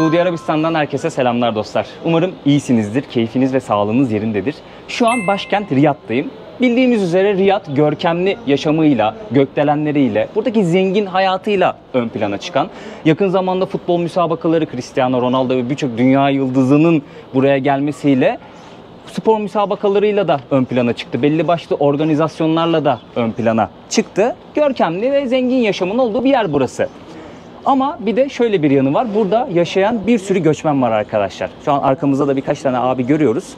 Suudi Arabistan'dan herkese selamlar dostlar. Umarım iyisinizdir, keyfiniz ve sağlığınız yerindedir. Şu an başkent Riyad'dayım. Bildiğimiz üzere Riyad görkemli yaşamıyla, gökdelenleriyle, buradaki zengin hayatıyla ön plana çıkan, yakın zamanda futbol müsabakaları, Cristiano Ronaldo ve birçok dünya yıldızının buraya gelmesiyle spor müsabakalarıyla da ön plana çıktı. Belli başlı organizasyonlarla da ön plana çıktı. Görkemli ve zengin yaşamın olduğu bir yer burası. Ama bir de şöyle bir yanı var. Burada yaşayan bir sürü göçmen var arkadaşlar. Şu an arkamızda da birkaç tane abi görüyoruz.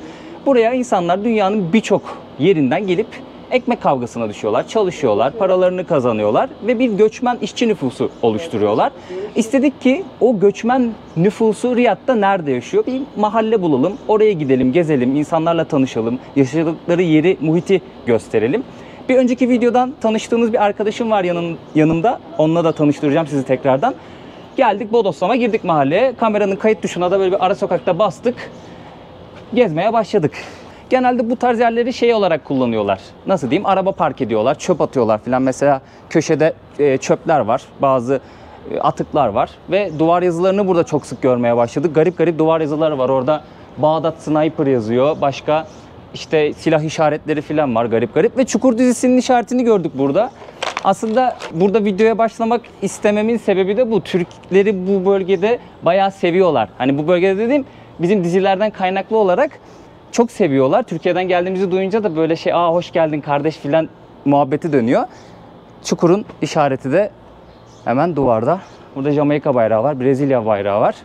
Buraya insanlar dünyanın birçok yerinden gelip ekmek kavgasına düşüyorlar, çalışıyorlar, paralarını kazanıyorlar ve bir göçmen işçi nüfusu oluşturuyorlar. İstedik ki o göçmen nüfusu Riyad'da nerede yaşıyor? Bir mahalle bulalım, oraya gidelim, gezelim, insanlarla tanışalım, yaşadıkları yeri, muhiti gösterelim. Bir önceki videodan tanıştığımız bir arkadaşım var yanımda. Onunla da tanıştıracağım sizi tekrardan. Geldik bodoslama, girdik mahalleye. Kameranın kayıt tuşuna da böyle bir ara sokakta bastık. Gezmeye başladık. Genelde bu tarz yerleri şey olarak kullanıyorlar. Nasıl diyeyim? Araba park ediyorlar, çöp atıyorlar filan. Mesela köşede çöpler var, bazı atıklar var. Ve duvar yazılarını burada çok sık görmeye başladık. Garip garip duvar yazıları var. Orada Bağdat Sniper yazıyor. Başka işte silah işaretleri filan var garip garip. Ve Çukur dizisinin işaretini gördük burada. Aslında burada videoya başlamak istememin sebebi de bu. Türkleri bu bölgede bayağı seviyorlar. Hani bu bölgede dediğim bizim dizilerden kaynaklı olarak çok seviyorlar. Türkiye'den geldiğimizi duyunca da böyle şey, hoş geldin kardeş filan muhabbeti dönüyor. Çukur'un işareti de hemen duvarda. Burada Jamaika bayrağı var, Brezilya bayrağı var.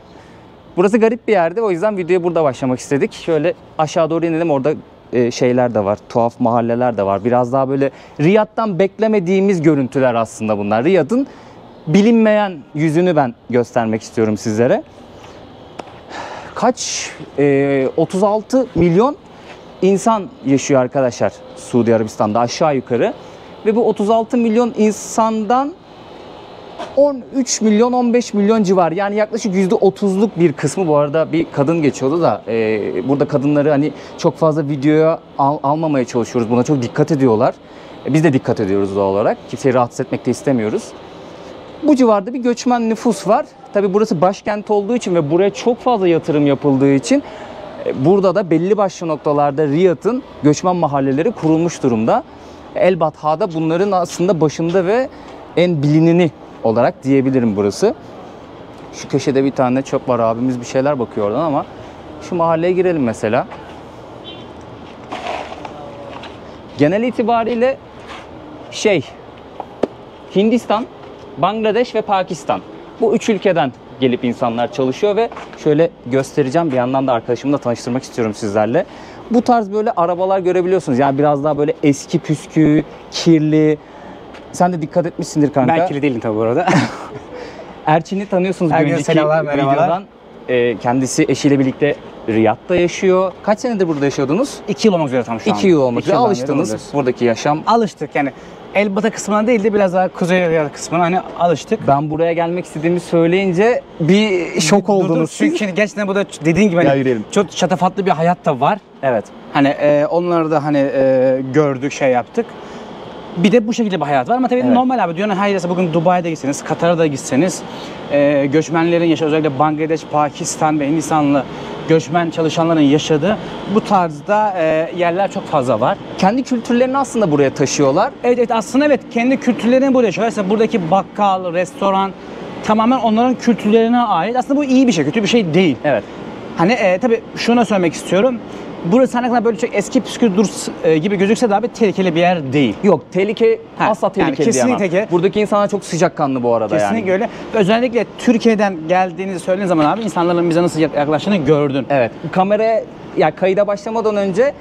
Burası garip bir yerde, o yüzden videoya burada başlamak istedik. Şöyle aşağı doğru inelim, orada şeyler de var, tuhaf mahalleler de var. Biraz daha böyle Riyad'dan beklemediğimiz görüntüler aslında bunlar. Riyad'ın bilinmeyen yüzünü ben göstermek istiyorum sizlere. Kaç? 36 milyon insan yaşıyor arkadaşlar Suudi Arabistan'da aşağı yukarı. Ve bu 36 milyon insandan 13 milyon 15 milyon civarı, yani yaklaşık %30'luk bir kısmı. Bu arada bir kadın geçiyordu da burada kadınları hani çok fazla videoya almamaya çalışıyoruz. Buna çok dikkat ediyorlar. Biz de dikkat ediyoruz doğal olarak. Kimseyi rahatsız etmek de istemiyoruz. Bu civarda bir göçmen nüfus var. Tabi burası başkent olduğu için ve buraya çok fazla yatırım yapıldığı için burada da belli başlı noktalarda Riyad'ın göçmen mahalleleri kurulmuş durumda. El Batha'da bunların aslında başında ve en bilineni olarak diyebilirim burası. Şu köşede bir tane çöp var, abimiz bir şeyler bakıyor oradan ama şu mahalleye girelim mesela. Genel itibariyle Hindistan, Bangladeş ve Pakistan. Bu üç ülkeden gelip insanlar çalışıyor ve şöyle göstereceğim, bir yandan da arkadaşımı da tanıştırmak istiyorum sizlerle. Bu tarz böyle arabalar görebiliyorsunuz. Yani biraz daha böyle eski püskü, kirli. Sen de dikkat etmişsindir kanka. Ben kirli değilim tabii bu arada. Erçin'i tanıyorsunuz bir önceki videodan. Kendisi eşiyle birlikte Riyad'da yaşıyor. Kaç senedir burada yaşıyordunuz? 2 yıl olmak üzere tam şu an. 2 yıl olmak üzere. Alıştınız buradaki yaşam. Alıştık yani. Elbata kısmına değil de biraz daha Kuzey Riyad kısmına hani alıştık. Ben buraya gelmek istediğimi söyleyince bir şok oldunuz. Çünkü gerçekten burada dediğin gibi hani çok şatafatlı bir hayat da var. Evet. Hani onları da hani gördük, şey yaptık. Bir de bu şekilde bir hayat var ama tabii normal abi. Dünyanın her yerine bugün Dubai'de gitseniz, Katar'a da gitseniz göçmenlerin yaşadığı, özellikle Bangladeş, Pakistan ve Hindistanlı göçmen çalışanların yaşadığı bu tarzda yerler çok fazla var. Kendi kültürlerini aslında buraya taşıyorlar. Evet aslında evet, kendi kültürlerini buraya yaşıyorlar. Mesela buradaki bakkal, restoran tamamen onların kültürlerine ait. Aslında bu iyi bir şey, kötü bir şey değil. Evet. Hani tabii şunu söylemek istiyorum. Burası ne kadar böyle çok eski püskü gibi gözükse de abi tehlikeli bir yer değil. Yok, asla tehlikeli yani diyemem. kesinlikle. Buradaki insanlar çok sıcakkanlı bu arada. Kesinlikle öyle. Özellikle Türkiye'den geldiğinizi söylediğin zaman abi insanların bize nasıl yaklaştığını gördün. Evet. Kameraya, ya kayıda başlamadan önce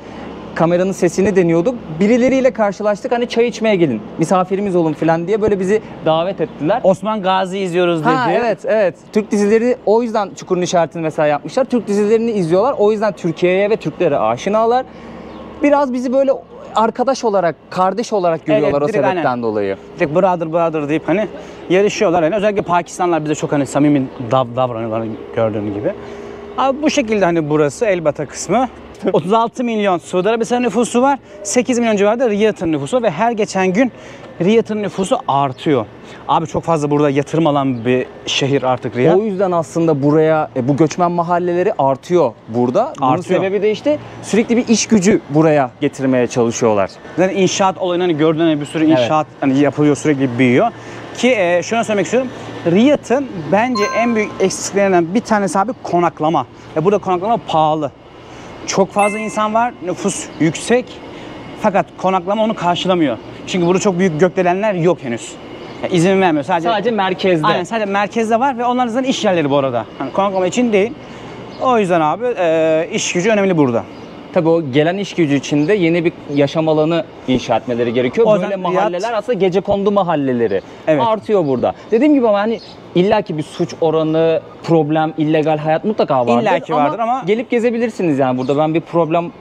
kameranın sesini deniyorduk. Birileriyle karşılaştık, hani çay içmeye gelin, misafirimiz olun falan diye böyle bizi davet ettiler. Osman Gazi izliyoruz dedi. Evet. Türk dizileri, o yüzden Çukur'un işaretini mesela yapmışlar. Türk dizilerini izliyorlar. O yüzden Türkiye'ye ve Türklere aşinalar. Biraz bizi böyle arkadaş olarak, kardeş olarak görüyorlar, o sebepten dolayı. Direkt brother deyip hani yarışıyorlar. Yani özellikle Pakistanlılar bize çok hani samimi davranıyorlar gördüğün gibi. Abi bu şekilde hani burası Elbata kısmı. korktum. 36 milyon Suudi Arabistan nüfusu var. 8 milyon civarında Riyad'ın nüfusu var ve her geçen gün Riyad'ın nüfusu artıyor. Abi çok fazla burada yatırım alan bir şehir artık Riyad. O yüzden aslında buraya bu göçmen mahalleleri artıyor burada. Bunun Artıyor. sebebi de işte sürekli bir iş gücü buraya getirmeye çalışıyorlar. Zaten inşaat olayını hani gördüğünüz bir sürü inşaat hani yapılıyor, sürekli büyüyor. Ki şunu söylemek istiyorum. Riyad'ın bence en büyük eksiklerinden bir tanesi abi konaklama. Burada konaklama pahalı. Çok fazla insan var, nüfus yüksek. Fakat konaklama onu karşılamıyor. Çünkü burada çok büyük gökdelenler yok henüz. Yani izin vermiyor. Sadece merkezde. Aynen, sadece merkezde var ve onlar zaten iş yerleri bu arada. Hani konaklama için değil. O yüzden abi iş gücü önemli burada. Tabii o gelen iş gücü için de yeni bir yaşam alanı inşa etmeleri gerekiyor. O Böyle yüzden mahalleler aslında gecekondu mahalleleri Evet. artıyor burada. Dediğim gibi ama hani illaki bir suç oranı, problem, illegal hayat mutlaka vardır. İllaki vardır ama gelip gezebilirsiniz yani burada. Ben bir problem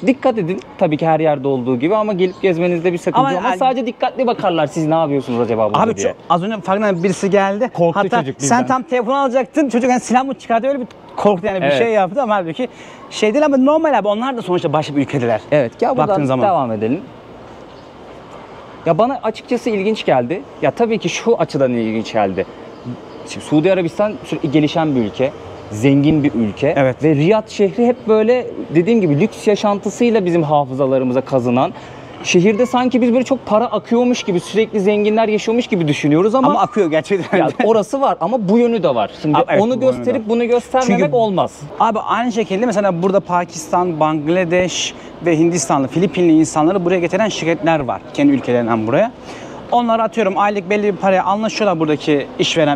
dikkat edin tabii ki her yerde olduğu gibi ama gelip gezmenizde bir sakınca Ama olmaz. yani- Sadece dikkatli bakarlar siz ne yapıyorsunuz acaba burada abi diye. çok, az önce farkında birisi geldi. Korktu Hatta çocuk bizden. sen tam telefonu alacaktın. Çocuk hani silah mı çıkardı, öyle bir korktu yani, bir Evet. şey yaptı ama halbuki şey değil ama normal abi, onlar da sonuçta başka bir ülkedeler. Evet, ya Baktığın buradan zaman. devam edelim. Ya bana açıkçası ilginç geldi. Ya tabii ki şu açıdan ilginç geldi. Şimdi Suudi Arabistan sürekli gelişen bir ülke, zengin bir ülke. Evet. Ve Riyad şehri hep böyle dediğim gibi lüks yaşantısıyla bizim hafızalarımıza kazınan. Şehirde sanki biz böyle çok para akıyormuş gibi, sürekli zenginler yaşıyormuş gibi düşünüyoruz ama, Ama akıyor gerçekten. ya orası var ama bu yönü de var. Şimdi Evet, onu bu yönü de gösterip var. bunu göstermemek Çünkü- olmaz. Abi aynı şekilde mesela burada Pakistan, Bangladeş ve Hindistanlı, Filipinli insanları buraya getiren şirketler var. Kendi ülkelerinden buraya. Onlar atıyorum aylık belli bir paraya anlaşıyorlar buradaki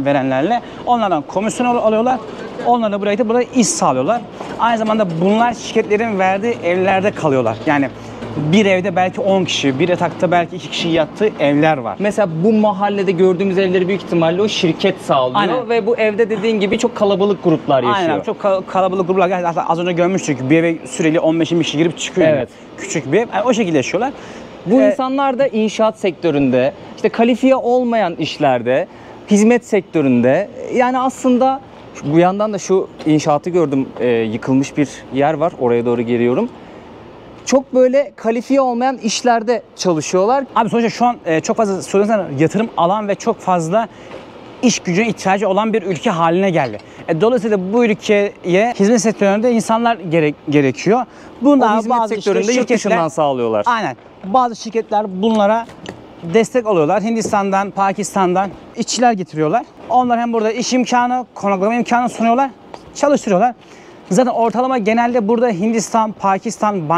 verenlerle. Onlardan komisyon alıyorlar. Onlarla buraya gidip burada iş sağlıyorlar. Aynı zamanda bunlar şirketlerin verdiği evlerde kalıyorlar. Yani bir evde belki 10 kişi, bir yatakta belki 2 kişi yattığı evler var. Mesela bu mahallede gördüğümüz evleri büyük ihtimalle o şirket sağlıyor. Aynen. Ve bu evde dediğin gibi çok kalabalık gruplar yaşıyor. Aynen, çok kalabalık gruplar. Hatta az önce görmüştük, bir eve süreli 15-20 kişi girip çıkıyor. Evet. Küçük bir ev. Yani o şekilde yaşıyorlar. Bu Ee, insanlar da inşaat sektöründe, işte kalifiye olmayan işlerde, hizmet sektöründe, yani aslında bu yandan da şu inşaatı gördüm, yıkılmış bir yer var, oraya doğru geliyorum. Çok böyle kalifiye olmayan işlerde çalışıyorlar. Abi sonuçta şu an çok fazla Suudi yatırım alan ve çok fazla iş gücüne ihtiyacı olan bir ülke haline geldi. Dolayısıyla bu ülkeye hizmet sektöründe insanlar gerekiyor. O Bunlar hizmet bazı sektöründe yurt dışından sağlıyorlar. Aynen. Bazı şirketler bunlara destek oluyorlar. Hindistan'dan, Pakistan'dan işçiler getiriyorlar. Onlar hem burada iş imkanı, konaklama imkanı sunuyorlar, çalıştırıyorlar. Zaten ortalama genelde burada Hindistan, Pakistan,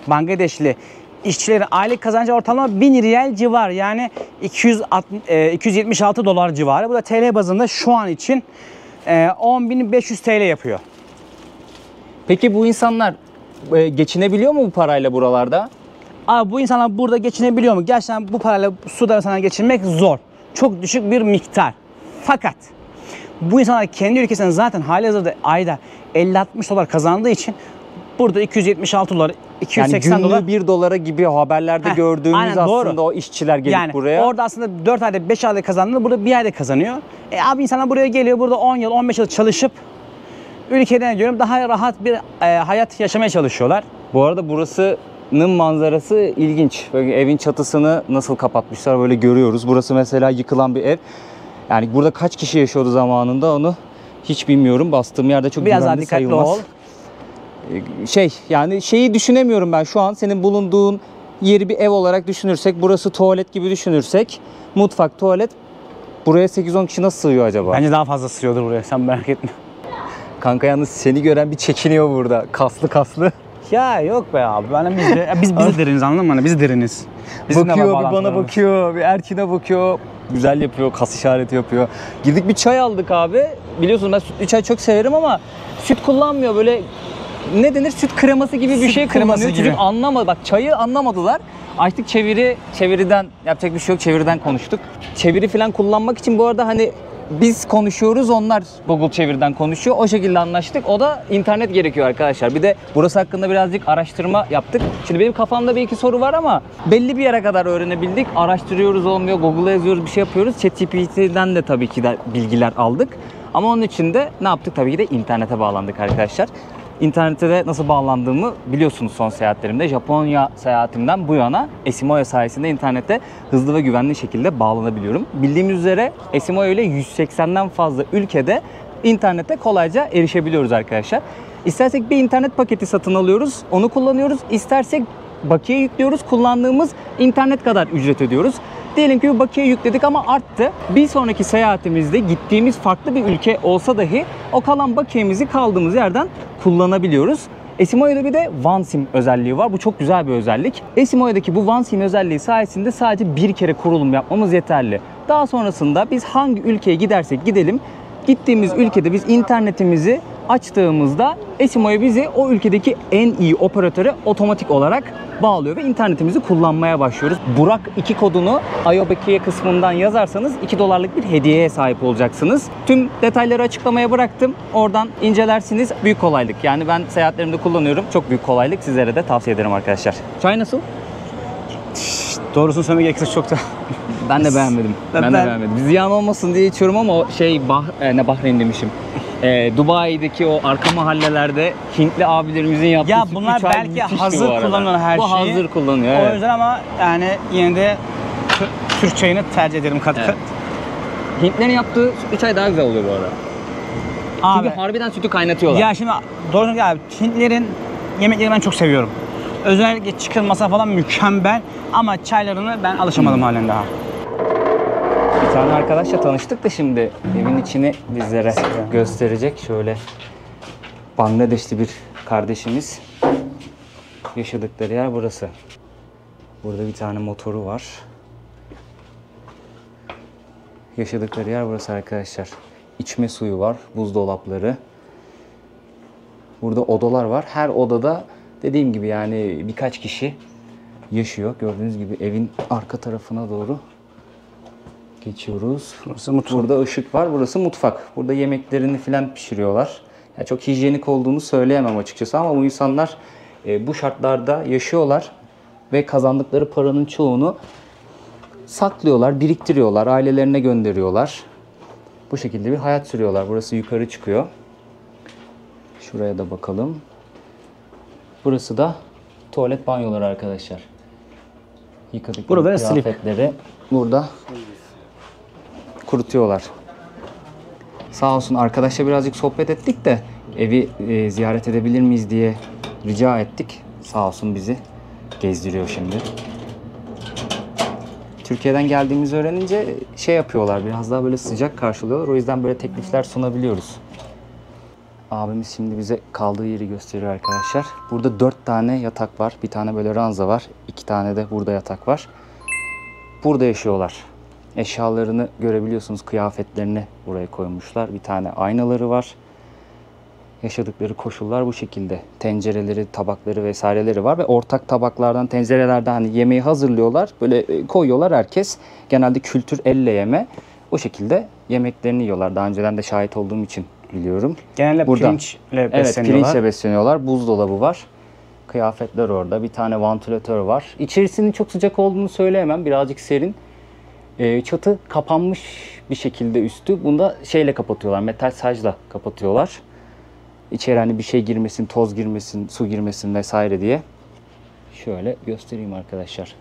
Bangladeşli işçilerin aylık kazancı ortalama 1000 riyal civar, yani 276 dolar civarı. Bu da TL bazında şu an için 10.500 TL yapıyor. Peki bu insanlar geçinebiliyor mu bu parayla buralarda? Abi bu insanlar burada geçinebiliyor mu? Gerçekten bu parayla Suudi Arabistan'da geçinmek zor. Çok düşük bir miktar. Fakat bu insanlar kendi ülkesinde zaten halihazırda ayda 50-60 dolar kazandığı için burada 276 dolar, 280 Yani dolar. günlüğü 1 dolara gibi haberlerde gördüğümüz aynen, aslında doğru. o işçiler gelip Yani buraya. orada aslında 4 ayda 5 ayda kazandığını burada 1 ayda kazanıyor. Abi insanlar buraya geliyor, burada 10 yıl 15 yıl çalışıp ülkeden diyorum daha rahat bir hayat yaşamaya çalışıyorlar. Bu arada burasının manzarası ilginç. Böyle evin çatısını nasıl kapatmışlar böyle görüyoruz. Burası mesela yıkılan bir ev. Yani burada kaç kişi yaşıyordu zamanında onu hiç bilmiyorum. Bastığım yerde çok Biraz daha güvenli dikkatli sayılmaz. ol. Yani şeyi düşünemiyorum ben şu an. Senin bulunduğun yeri bir ev olarak düşünürsek, burası tuvalet gibi düşünürsek, mutfak, tuvalet, buraya 8-10 kişi nasıl sığıyor acaba? Bence daha fazla sığıyordur buraya, sen merak etme. Kanka yalnız seni gören bir çekiniyor burada. Kaslı kaslı. Ya yok be abi. Biz de deriniz, anladın mı? Hani biz deriniz. Bizim de var Bakıyor bir bana bağlantılarımız. bakıyor, bir Erkin'e bakıyor. Güzel yapıyor, kas işareti yapıyor. Girdik bir çay aldık abi. Biliyorsun ben sütlü çay çok severim ama süt kullanmıyor. Böyle ne denir? Süt kreması gibi bir Süt şey kreması kullanıyor. gibi. Çocuk anlamadı. Bak çayı anlamadılar. Açtık çeviriden yapacak bir şey yok. Çeviriden konuştuk. Çeviri falan kullanmak için bu arada hani biz konuşuyoruz, onlar Google çeviriden konuşuyor. O şekilde anlaştık. O da internet gerekiyor arkadaşlar. Bir de burası hakkında birazcık araştırma yaptık. Şimdi benim kafamda bir iki soru var ama belli bir yere kadar öğrenebildik. Araştırıyoruz, olmuyor. Google'a yazıyoruz, bir şey yapıyoruz. ChatGPT'den de tabii ki de bilgiler aldık. Ama onun için de ne yaptık? Tabii ki de internete bağlandık arkadaşlar. İnternete de nasıl bağlandığımı biliyorsunuz son seyahatlerimde. Japonya seyahatimden bu yana Esimoya sayesinde internete hızlı ve güvenli şekilde bağlanabiliyorum. Bildiğimiz üzere Esimoya ile 180'den fazla ülkede internete kolayca erişebiliyoruz arkadaşlar. İstersek bir internet paketi satın alıyoruz, onu kullanıyoruz. İstersek bakiye yüklüyoruz, kullandığımız internet kadar ücret ödüyoruz. Diyelim ki bir bakiye yükledik ama arttı. Bir sonraki seyahatimizde gittiğimiz farklı bir ülke olsa dahi o kalan bakiyemizi kaldığımız yerden kullanabiliyoruz. Esimoya'da bir de OneSIM özelliği var. Bu çok güzel bir özellik. Esimoya'daki bu OneSIM özelliği sayesinde sadece bir kere kurulum yapmamız yeterli. Daha sonrasında biz hangi ülkeye gidersek gidelim, gittiğimiz ülkede biz internetimizi açtığımızda Esimoya bizi o ülkedeki en iyi operatöre otomatik olarak bağlıyor ve internetimizi kullanmaya başlıyoruz. Burak 2 kodunu iObakiye kısmından yazarsanız $2'lık bir hediyeye sahip olacaksınız. Tüm detayları açıklamaya bıraktım. Oradan incelersiniz. Büyük kolaylık. Yani ben seyahatlerimde kullanıyorum. Çok büyük kolaylık. Sizlere de tavsiye ederim arkadaşlar. Çay nasıl? Doğrusunu söylemek gerekirse çok da... Ben de beğenmedim. Ben de beğenmedim. Ziyan olmasın diye içiyorum ama o Bahreyn demişim. Dubai'deki o arka mahallelerde Hintli abilerimizin yaptığı Ya sütlü bunlar çay belki müthişti hazır bu arada. kullanılan her Bu şeyi. hazır kullanıyor. O Evet. yüzden ama yani yine de Türk çayını tercih ederim kat kat. Evet. Hintlerin yaptığı sütlü çay daha güzel oluyor bu arada. Abi, Çünkü harbiden sütü kaynatıyorlar. ya şimdi doğru ya Hintlerin yemekleri ben çok seviyorum. Özellikle chicken masa falan mükemmel ama çaylarını ben alışamadım halen daha. Bir tane arkadaşla tanıştık da şimdi evin içini bizlere gösterecek. Şöyle Bangladeşli bir kardeşimiz. Yaşadıkları yer burası. Burada bir tane motoru var. Yaşadıkları yer burası arkadaşlar. İçme suyu var, buzdolapları. Burada odalar var. Her odada dediğim gibi yani birkaç kişi yaşıyor. Gördüğünüz gibi evin arka tarafına doğru geçiyoruz. Burası mutfak. Burada ışık var. Burası mutfak. Burada yemeklerini filan pişiriyorlar. Yani çok hijyenik olduğunu söyleyemem açıkçası ama bu insanlar bu şartlarda yaşıyorlar ve kazandıkları paranın çoğunu saklıyorlar, biriktiriyorlar, ailelerine gönderiyorlar. Bu şekilde bir hayat sürüyorlar. Burası yukarı çıkıyor. Şuraya da bakalım. Burası da tuvalet banyoları arkadaşlar. Yıkadıkları Burada silip. kıyafetleri burada kurutuyorlar. Sağ olsun arkadaşla birazcık sohbet ettik de evi ziyaret edebilir miyiz diye rica ettik. Sağ olsun bizi gezdiriyor şimdi. Türkiye'den geldiğimizi öğrenince şey yapıyorlar, biraz daha böyle sıcak karşılıyorlar. O yüzden böyle teklifler sunabiliyoruz. Abimiz şimdi bize kaldığı yeri gösteriyor arkadaşlar. Burada 4 tane yatak var. Bir tane böyle ranza var. 2 tane de burada yatak var. Burada yaşıyorlar. Eşyalarını görebiliyorsunuz. Kıyafetlerini buraya koymuşlar. Bir tane aynaları var. Yaşadıkları koşullar bu şekilde. Tencereleri, tabakları vesaireleri var ve ortak tabaklardan, tencerelerden hani yemeği hazırlıyorlar. Böyle koyuyorlar herkes. Genelde kültür elle yeme. O şekilde yemeklerini yiyorlar. Daha önceden de şahit olduğum için biliyorum. Genelde Burada, pirinçle besleniyorlar. Evet, pirinçle besleniyorlar. Buzdolabı var. Kıyafetler orada. Bir tane vantilatör var. İçerisinin çok sıcak olduğunu söyleyemem. Birazcık serin. Çatı kapanmış bir şekilde üstü. Bunu da şeyle kapatıyorlar. Metal sacla kapatıyorlar. İçeri hani bir şey girmesin, toz girmesin, su girmesin vesaire diye. Şöyle göstereyim arkadaşlar.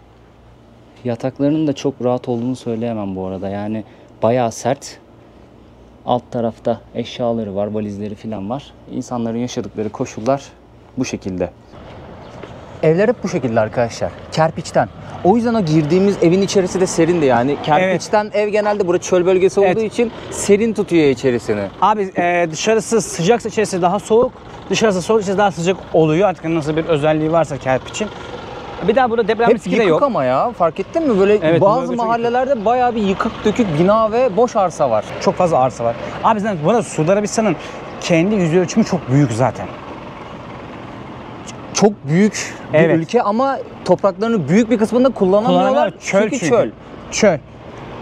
Yataklarının da çok rahat olduğunu söyleyemem bu arada. Yani bayağı sert. Alt tarafta eşyaları var, valizleri falan var. İnsanların yaşadıkları koşullar bu şekilde. Evler hep bu şekilde arkadaşlar. Kerpiçten. O yüzden o girdiğimiz evin içerisi de serindi yani. Kerpiçten ev genelde burası çöl bölgesi olduğu için serin tutuyor içerisini. Abi dışarısı sıcaksa içerisi daha soğuk, dışarısı soğuk içerisi daha sıcak oluyor. Artık nasıl bir özelliği varsa kerpiçin. Bir daha burada deprem Hep riski de yıkık yok. ama ya, fark ettin mi? Böyle Evet, bazı böyle çok mahallelerde bayağı bir yıkık dökük bina ve boş arsa var. Çok fazla arsa var. Abi zaten bu arada Suudi Arabistan'ın kendi yüz ölçümü çok büyük zaten. Çok büyük bir Evet. ülke ama topraklarının büyük bir kısmında kullanamıyorlar. Çünkü çöl. Çöl.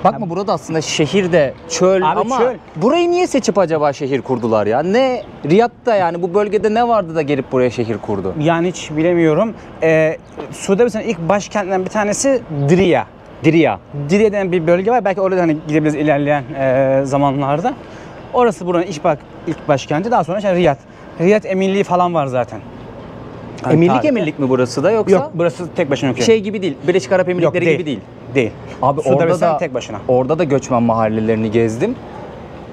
Bakma burada aslında şehirde çöl Abi ama çöl. burayı niye seçip acaba şehir kurdular ya? Ne Riyad'da yani bu bölgede ne vardı da gelip buraya şehir kurdu? Yani hiç bilemiyorum. Suudi Arabistan'ın ilk başkentlerinden bir tanesi Diriyah. Diriyah. Diriyah denen bir bölge var. Belki orada hani gidebiliriz ilerleyen zamanlarda. Orası buranın ilk başkenti. Daha sonra işte Riyad Riyad Emirliği falan var zaten. Yani Emirlik tarihte. emirlik mi burası da yoksa? Yok, burası tek başına ülke. Şey gibi değil. Birleşik Arap Emirlikleri değil. gibi değil. Değil. Abi Suudi orada Arabistan da tek başına. Orada da göçmen mahallelerini gezdim.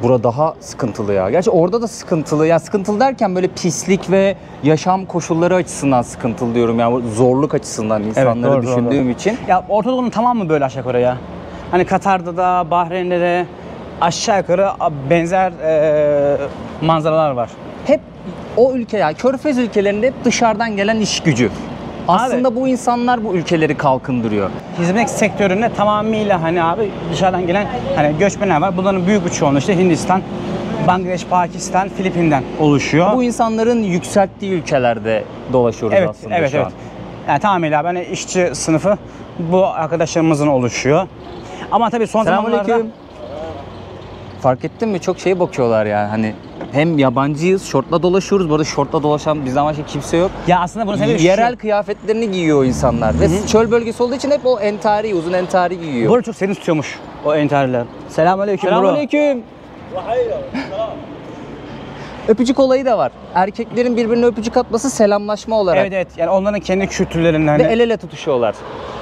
Bura daha sıkıntılı ya. Gerçi orada da sıkıntılı. Ya sıkıntılı derken böyle pislik ve yaşam koşulları açısından sıkıntılı diyorum. Yani zorluk açısından insanları doğru, düşündüğüm için. Ya Orta Doğu'nun tamamı böyle aşağı yukarı ya. Hani Katar'da da, Bahreyn'de de aşağı yukarı benzer manzaralar var. Hep o ülke ya Körfez ülkelerinde hep dışarıdan gelen iş gücü. Aslında bu insanlar bu ülkeleri kalkındırıyor. Hizmet sektöründe tamamıyla hani abi dışarıdan gelen hani göçmenler var. Bunların büyük bir çoğunluğu işte Hindistan, Bangladeş, Pakistan, Filipin'den oluşuyor. Bu insanların yükselttiği ülkelerde dolaşıyoruz evet, aslında evet, şu evet. an. Yani tamamıyla hani işçi sınıfı bu arkadaşlarımızın oluşuyor. Ama tabii son zamanlarda... Selamünaleyküm. Fark ettin mi? Çok şeye bakıyorlar yani hani hem yabancıyız, şortla dolaşıyoruz. Bu arada şortla dolaşan bizden başka kimse yok. Ya aslında bunun sebebi Yerel kıyafetlerini giyiyor insanlar. Ve çöl bölgesi olduğu için hep o entari, uzun entari giyiyor. Burada çok serin tutuyormuş o entariler. Selamünaleyküm bro. Selamünaleyküm. Öpücük olayı da var. Erkeklerin birbirine öpücük atması selamlaşma olarak. Evet evet, yani onların kendi kültürlerinden. Ve el ele tutuşuyorlar.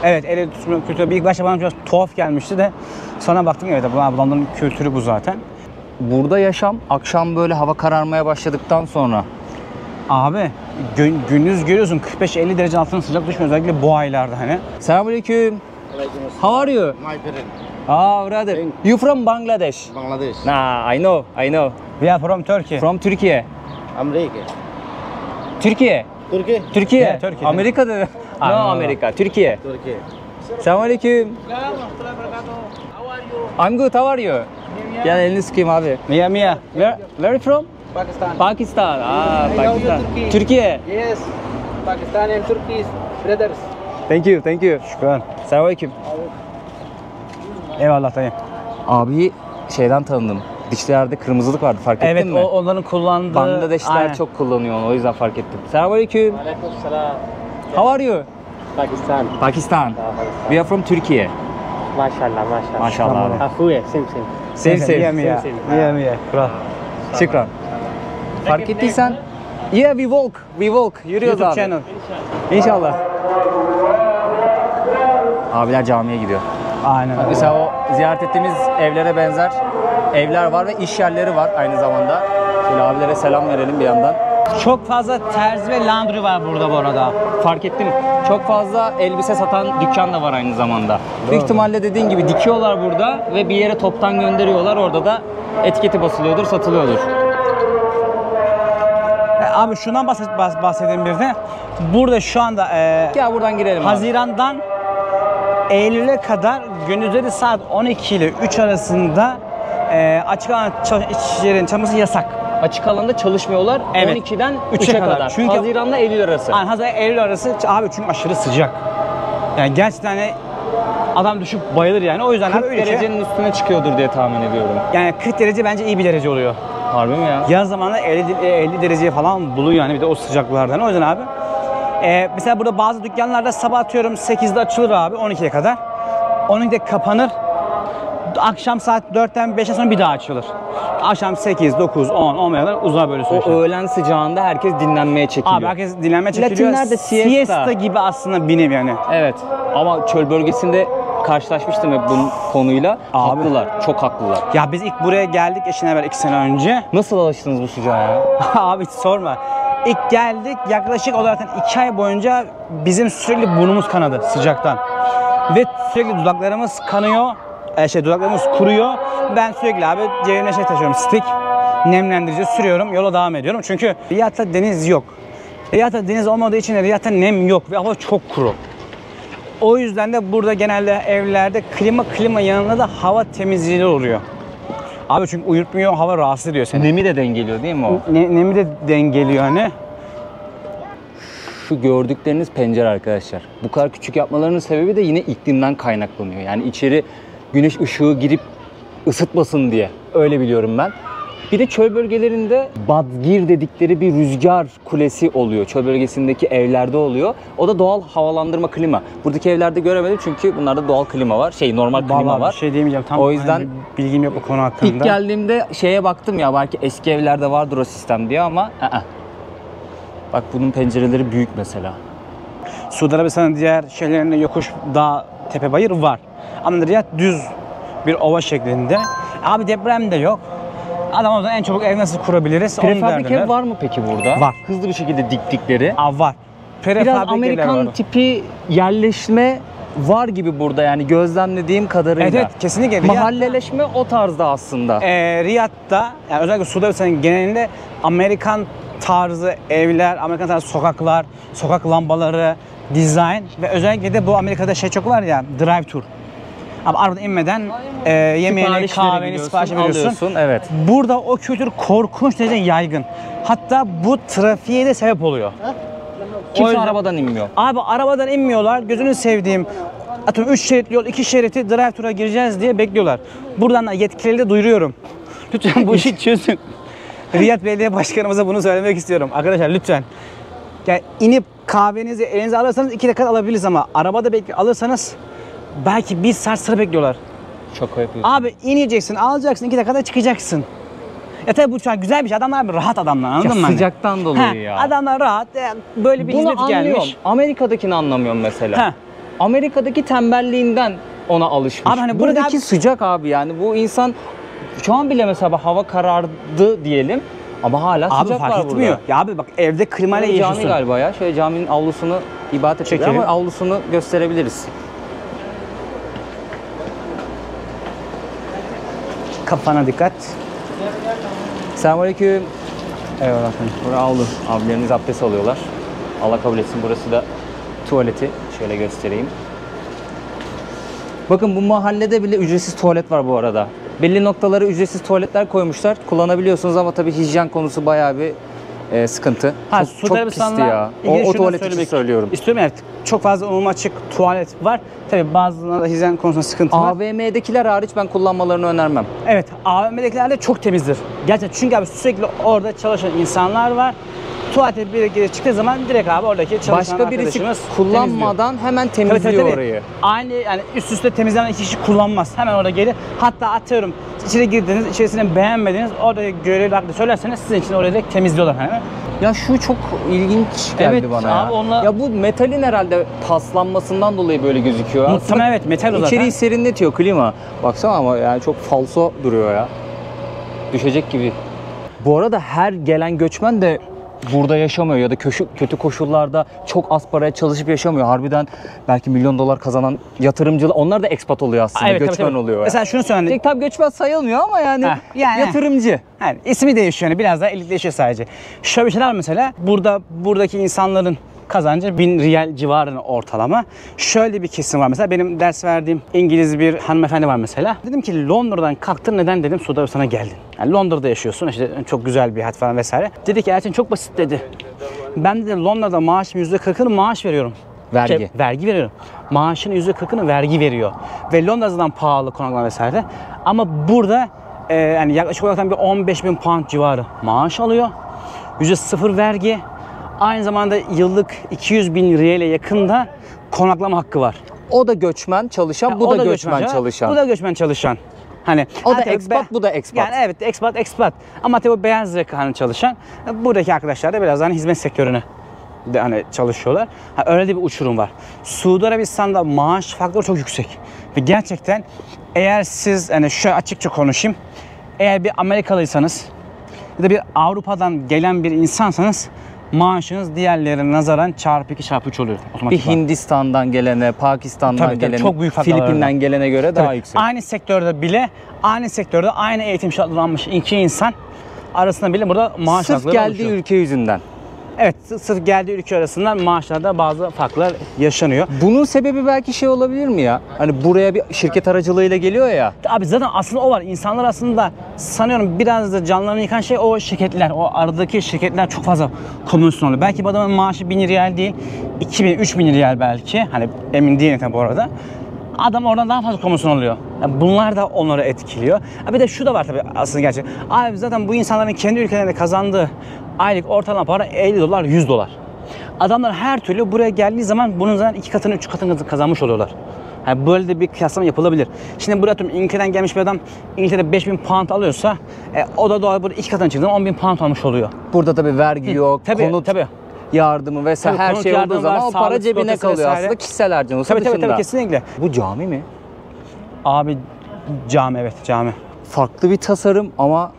Evet, el ele tutma kültürü. İlk başta bana biraz tuhaf gelmişti de sonra baktım evet bunların kültürü bu zaten. Burada yaşam akşam böyle hava kararmaya başladıktan sonra. Abi gündüz görüyorsun 45-50 derece altına sıcak düşmüyor özellikle bu aylarda hani. Selamünaleyküm. How are you? My parent, Ah, brother. You from Bangladesh? Bangladesh, Nah, I know. We are from Turkey. From Türkiye. America, Türkiye. Turkey, Türkiye. Yeah, Turkey. Amerika dedi. No, no. Amerika. Türkiye. Turkey. Selamünaleyküm. I'm good. How are you? Gel elini sıkayım abi. Mia Mia. Where from? Pakistan. Pakistan. Ah, I know Pakistan. you, Turkey. Türkiye. Yes, Pakistan and Turkey is brothers. Thank you. Şükran. Selamünaleyküm. Eyvallah dayı. Abi şeyden tanıdım. Dişlerde kırmızılık vardı fark ettin Evet mi? onların kullandığı... Bangladeşliler Aynen. çok kullanıyor onu o yüzden fark ettim. Selamünaleyküm. Alaikum salam. How are you? Pakistan. Pakistan. We are from Türkiye. Mashallah, mashallah. Maşallah abi. Akhuya, same. Same. Mia Mia. Same. Mia Mia. Kral. Şükran. Fark ettiysen yeah we walk. Yürüyoruz YouTube abi. channel. İnşallah. Abiler camiye gidiyor. Aynen. Mesela o ziyaret ettiğimiz evlere benzer evler var ve iş yerleri var aynı zamanda. Şöyle abilere selam verelim bir yandan. Çok fazla terzi ve laundry var burada bu arada. Fark ettim. Çok fazla elbise satan dükkan da var aynı zamanda. Büyük ihtimalle dediğin gibi dikiyorlar burada ve bir yere toptan gönderiyorlar. Orada da etiketi basılıyordur, satılıyordur. Abi şundan bahsedeyim bir de. Burada şu anda Gel buradan girelim abi. Haziran'dan Eylül'e kadar gündüzleri saat 12 ile 3 arasında açık alan işçilerin çalışması yasak. Açık alanda çalışmıyorlar. Evet. 12'den 3'e 3'e kadar. kadar. Çünkü- Haziran'la Eylül arası. Yani Haziran Eylül arası abi çünkü aşırı sıcak. Yani gerçekten hani adam düşüp bayılır yani. O yüzden 40 abi ülke, derecenin üstüne çıkıyordur diye tahmin ediyorum. yani 40 derece bence iyi bir derece oluyor. Harbi mi ya? Yaz zamanında 50 dereceye falan buluyor yani bir de o sıcaklardan. O yüzden abi mesela burada bazı dükkanlarda sabah atıyorum 8'de açılır abi 12'ye kadar. 12'de kapanır. Akşam saat 4'ten 5'e sonra bir daha açılır. Akşam 8, 9, 10, 11'e kadar uzar böyle O süreçler. öğlen sıcağında herkes dinlenmeye çekiliyor. Abi herkes dinlenme çekiliyor. Latinler de siesta. gibi aslında bir nevi yani. Evet. Ama çöl bölgesinde karşılaşmıştım hep bunun konuyla. Abi. Haklılar. Çok haklılar. Ya biz ilk buraya geldik eşine beraber 2 sene önce. Nasıl alıştınız bu sıcağa ya? Abi hiç sorma. İlk geldik yaklaşık olarak 2 ay boyunca bizim sürekli burnumuz kanadı sıcaktan. Ve sürekli dudaklarımız kanıyor. Dudaklarımız kuruyor. Ben sürekli abi cebimde taşıyorum stick. Nemlendirici sürüyorum. Yola devam ediyorum. Çünkü Riyad'da deniz yok. Riyad'da deniz olmadığı için de Riyad'da nem yok ve hava çok kuru. O yüzden de burada genelde evlerde klima yanında da hava temizliği oluyor. Abi çünkü uyutmuyor, hava rahatsız ediyor seni. Nemi de dengeliyor değil mi o? Nemi de dengeliyor hani. Şu gördükleriniz pencere arkadaşlar. Bu kadar küçük yapmalarının sebebi de yine iklimden kaynaklanıyor. Yani içeri güneş ışığı girip ısıtmasın diye. Öyle biliyorum ben. Bir de çöl bölgelerinde badgir dedikleri bir rüzgar kulesi oluyor. Çöl bölgesindeki evlerde oluyor. O da doğal havalandırma klima. Buradaki evlerde göremedim çünkü bunlarda doğal klima var. Normal klima Vallahi var. bir şey diyemeyeceğim. Tam O yüzden hani bilgim yok bu konu hakkında. İlk geldiğimde şeye baktım ya belki eski evlerde vardır o sistem diye ama Bak bunun pencereleri büyük mesela. Suudi Arabistan'ın diğer şehirlerinde yokuş, dağ, tepe, bayır var. Ama Riyad düz bir ova şeklinde. Abi deprem de yok. Adam o zaman en çabuk ev nasıl kurabiliriz? Onun Prefabrik derdinde. ev var mı peki burada? Var. Hızlı bir şekilde diktikleri. Aa, var. Biraz Prefabrik Amerikan evler var. tipi yerleşme var gibi burada yani gözlemlediğim kadarıyla. Evet, kesinlikle. Mahalleleşme o tarzda aslında. Riyad'da, yani özellikle Suudi Arabistan'ın genelinde Amerikan tarzı evler, Amerikan tarzı sokaklar, sokak lambaları, dizayn ve özellikle de bu Amerika'da şey çok var ya, drive tour. Ama arabadan inmeden yemeğini, Sipariş kahveni verebiliyorsun, sipariş veriyorsun. alıyorsun, evet. Burada o kültür korkunç derece yaygın. Hatta bu trafiğe de sebep oluyor. O Kimse yüzden- arabadan inmiyor. Abi arabadan inmiyorlar. Gözünü sevdiğim. Atıyorum 3 şeritli yol, 2 şeriti drive tour'a gireceğiz diye bekliyorlar. Buradan da yetkilileri de duyuruyorum. Lütfen bu işi çözün. Riyad Belediye Başkanımıza bunu söylemek istiyorum. Arkadaşlar lütfen. Yani inip kahvenizi elinize alırsanız 2 dakika alabiliriz ama arabada alırsanız belki 1 saat sıra bekliyorlar. Şaka yapıyorsun. Abi ineceksin, alacaksın, 2 dakikada çıkacaksın. Ya tabii bu çok güzel bir şey. Adamlar bir rahat adamlar, anladın mı? hani? Sıcaktan dolayı ya. Adamlar rahat. Böyle bir Bunu hizmet anlıyorum. gelmiş. Amerika'dakini anlamıyorum mesela. Heh. Amerika'daki Tembelliğinden ona alışmış. Abi hani burada buradaki abi- sıcak abi yani bu insan şu an bile mesela hava karardı diyelim ama hala Abi sıcak fark var etmiyor. burada. Ya abi bak evde klimayla Cami yaşıyorsun. galiba ya. Şöyle caminin avlusunu ibadet ediyor Çekelim. ama avlusunu gösterebiliriz. Kafana dikkat. Selamünaleyküm. Eyvallah. Buraya avlu. Abileriniz abdest alıyorlar. Allah kabul etsin. Burası da tuvaleti. Şöyle göstereyim. Bakın bu mahallede bile ücretsiz tuvalet var bu arada. Belli noktalara ücretsiz tuvaletler koymuşlar. Kullanabiliyorsunuz ama tabii hijyen konusu bayağı bir sıkıntı. Ha, çok Suudi pisti Arabistan'la ya. ilgili O şunu tuvalet için söylemek söylüyorum. İstiyorum yani çok fazla umum açık tuvalet var. Tabii bazılarında hijyen konusunda sıkıntı var. AVM'dekiler hariç ben kullanmalarını önermem. Evet, AVM'dekiler de çok temizdir. Gerçekten çünkü abi sürekli orada çalışan insanlar var. Tuvalete biri girip çıktığı zaman direkt abi oradaki çalışan Başka birisi arkadaşımız kullanmadan hemen temizliyor. temizliyor Tabii, tabii. orayı. Aynı yani üst üste temizlenen 2 kişi kullanmaz. Hemen orada gelir. Hatta atıyorum içeri girdiniz, içerisini beğenmediniz. Orada görevli arkadaş söylerseniz sizin için orayı direkt temizliyorlar. Hani. Ya şu çok ilginç geldi Evet, bana abi ya. onunla- Ya bu metalin herhalde paslanmasından dolayı böyle gözüküyor. Muhtemelen evet, metal o zaten. İçeriği serinletiyor klima. Baksana ama yani çok falso duruyor ya. Düşecek gibi. Bu arada her gelen göçmen de burada yaşamıyor ya da kötü koşullarda çok az paraya çalışıp yaşamıyor. Harbiden belki milyon dolar kazanan yatırımcılar, onlar da expat oluyor aslında, Evet, göçmen tabii. oluyor. Mesela şunu söyleyeyim. Tabii göçmen sayılmıyor ama yani, yani- yatırımcı. Yani ismi değişiyor yani biraz daha elitleşiyor sadece. Şöyle bir şeyler var mesela. Buradaki insanların kazancı 1000 riyal civarında ortalama. Şöyle bir kesim var mesela. Benim ders verdiğim İngiliz bir hanımefendi var mesela. Dedim ki Londra'dan kalktın, neden dedim Suudi Arabistan'a geldin. Yani Londra'da yaşıyorsun, işte çok güzel bir hayat falan vesaire. Dedi ki Erçin çok basit dedi. Ben de Londra'da maaşım %40'ını maaş veriyorum. Vergi. Vergi veriyorum. Maaşın %40'ını vergi veriyor. Ve Londra'dan pahalı konaklama vesaire. Ama burada yani yaklaşık olarak bir 15.000 pound civarı maaş alıyor. %0 vergi. Aynı zamanda yıllık 200.000 riyale yakında konaklama hakkı var. O da göçmen çalışan, bu O da göçmen çalışan. Bu da göçmen çalışan. Hani O da tabii expat, bu da expat. Yani evet, expat. Ama tabii beyaz yakalı çalışan. Buradaki arkadaşlar da biraz hani hizmet sektörüne de hani çalışıyorlar. Öyle de bir uçurum var. Suudi Arabistan'da maaş faktörü çok yüksek. Ve gerçekten eğer siz hani şöyle açıkça konuşayım. Eğer bir Amerikalıysanız ya da bir Avrupa'dan gelen bir insansanız maaşınız diğerlerine nazaran çarpı 2 çarpı 3 oluyor Bir otomatik. Hindistan'dan gelene, Pakistan'dan Tabii, gelene, çok büyük farklar var Filipin'den orada. gelene göre daha yüksek. Aynı sektörde bile aynı eğitim şartları almış iki insan arasında bile burada maaş Sırf farkları geldiği oluşuyor. ülke yüzünden. Evet, sırf geldiği ülke arasından maaşlarda bazı farklar yaşanıyor. Bunun sebebi belki şey olabilir mi ya? Hani buraya bir şirket aracılığıyla geliyor ya. Abi zaten aslında o var. İnsanlar aslında sanıyorum biraz da canlarını yıkan şey o şirketler. O aradaki şirketler çok fazla komisyon oluyor. Belki bu adamın maaşı 1000 riyal değil, 2000, 3000 riyal belki. Hani emin değilim tabii bu arada. Adam oradan daha fazla komisyon alıyor. Yani bunlar da onları etkiliyor. Bir de şu da var tabii aslında gerçek. Abi zaten bu insanların kendi ülkelerinde kazandığı aylık ortalama para 50 dolar, 100 dolar. Adamlar her türlü buraya geldiği zaman bunun zaten 2 katını, 3 katını kazanmış oluyorlar. Yani böyle de bir kıyaslama yapılabilir. Şimdi buraya İngiltere'den gelmiş bir adam İngiltere'de 5000 pound alıyorsa o da doğal burada 2 katına çıktığında 10.000 pound almış oluyor. Burada tabii vergi yok, Tabii, konut. tabii. yardımı vesaire Tabii, her konut şey olduğu yardımı zaman var, o para sağlık cebine sigortası kalıyor vesaire. aslında kişisel harcaması Tabii dışında. tabii kesinlikle. Bu cami mi? Abi cami, evet cami. Farklı bir tasarım ama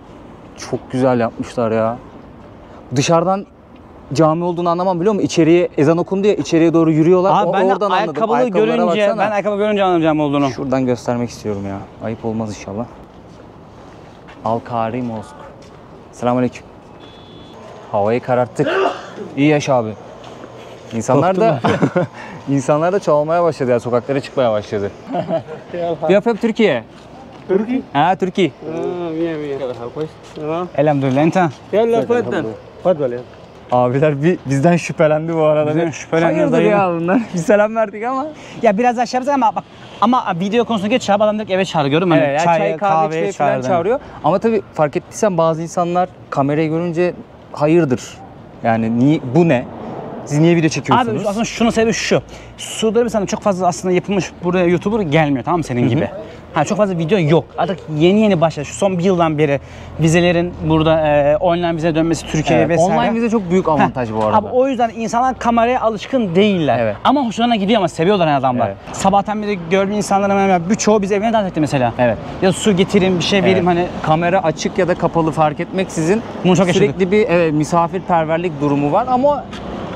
çok güzel yapmışlar ya. Dışarıdan cami olduğunu anlamam biliyor musun? İçeriye ezan okundu ya, içeriye doğru yürüyorlar. Abi ben de Oradan anladım. ayakkabılı Ayakkabılara görünce, baksana. ben ayakkabı görünce anlayacağım olduğunu. Şuradan göstermek istiyorum ya. Ayıp olmaz inşallah. Al-Kari Mosk. Selamünaleyküm. Havayı kararttık. İyi yaş abi. İnsanlar da çoğalmaya başladı ya, sokaklara çıkmaya başladı. Yap Türkiye. Turki? Ha Türkiye. Bien, bien. Elhamdülillah. Enta. يلا تفضل تفضل يلا. Abiler bizden şüphelendi bu arada. Bizden şüphelendi Hayırdır dayı. ya bunlar? Bir selam verdik ama. Ya biraz aşağı yapacak ama video konusuna geç abi, adam direkt eve çağırıyor, gördün mü? Hani Evet, yani çay kahve içmeye falan çağırıyor. Ama tabii fark ettiysen bazı insanlar kamerayı görünce hayırdır. Yani niye, bu ne? Siz niye video çekiyorsunuz? Abi aslında şunun sebebi şu. Suudi Arabistan'da çok fazla aslında yapılmış buraya YouTuber gelmiyor, tamam mı, senin gibi. Ha, çok fazla video yok. Artık yeni başladı. Şu son bir yıldan beri vizelerin burada online vize dönmesi Türkiye'ye Evet, vesaire. online vize çok büyük avantaj bu arada. Abi o yüzden insanlar kameraya alışkın değiller. Evet. Ama hoşlarına gidiyor, ama seviyorlar yani adamlar. Evet. Sabahtan beri gördüğüm insanların hemen birçoğu bizi evine davet etti mesela. Evet. Ya su getireyim, bir şey vereyim hani. Kamera açık ya da kapalı fark etmeksizin Bunu çok yaşadık. sürekli bir misafirperverlik durumu var ama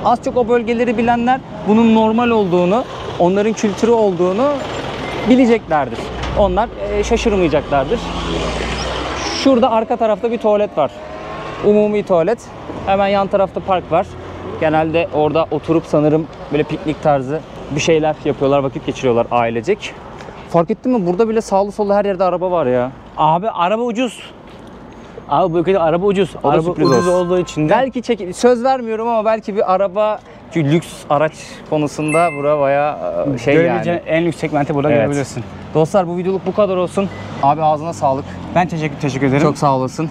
az çok o bölgeleri bilenler bunun normal olduğunu, onların kültürü olduğunu bileceklerdir. Onlar şaşırmayacaklardır. Şurada arka tarafta bir tuvalet var. Umumi tuvalet. Hemen yan tarafta park var. Genelde orada oturup sanırım böyle piknik tarzı bir şeyler yapıyorlar, vakit geçiriyorlar ailecek. Fark ettin mi? Burada bile sağlı sollu her yerde araba var ya. Abi araba ucuz. Abi bu ülkede araba ucuz. O da Araba sürpriz ucuz olsun. olduğu için de. Belki söz vermiyorum ama belki bir araba, çünkü lüks araç konusunda bura bayağı şey Görebileceğin yani. en lüks segmenti burada Evet. görebilirsin. Dostlar bu videoluk bu kadar olsun. Abi ağzına sağlık. Ben teşekkür ederim. Çok sağ olasın.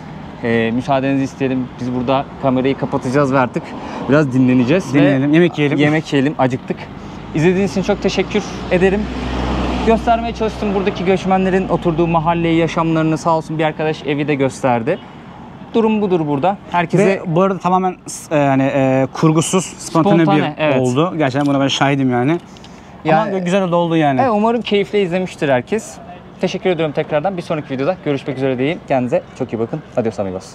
Müsaadenizi isteyelim. Biz burada kamerayı kapatacağız ve artık biraz dinleneceğiz. Dinleyelim, ve yemek yiyelim. Yemek yiyelim, acıktık. İzlediğiniz için çok teşekkür ederim. Göstermeye çalıştım buradaki göçmenlerin oturduğu mahalleyi, yaşamlarını. Sağ olsun bir arkadaş evi de gösterdi. Durum budur burada. Herkese Ve bu arada tamamen kurgusuz, spontane bir evet. oldu. Gerçekten buna ben şahidim yani. Yani- Ama güzel de oldu yani. evet, umarım keyifle izlemiştir herkes. Teşekkür ediyorum tekrardan. Bir sonraki videoda görüşmek üzere diyeyim. Kendinize çok iyi bakın. Adios amigos.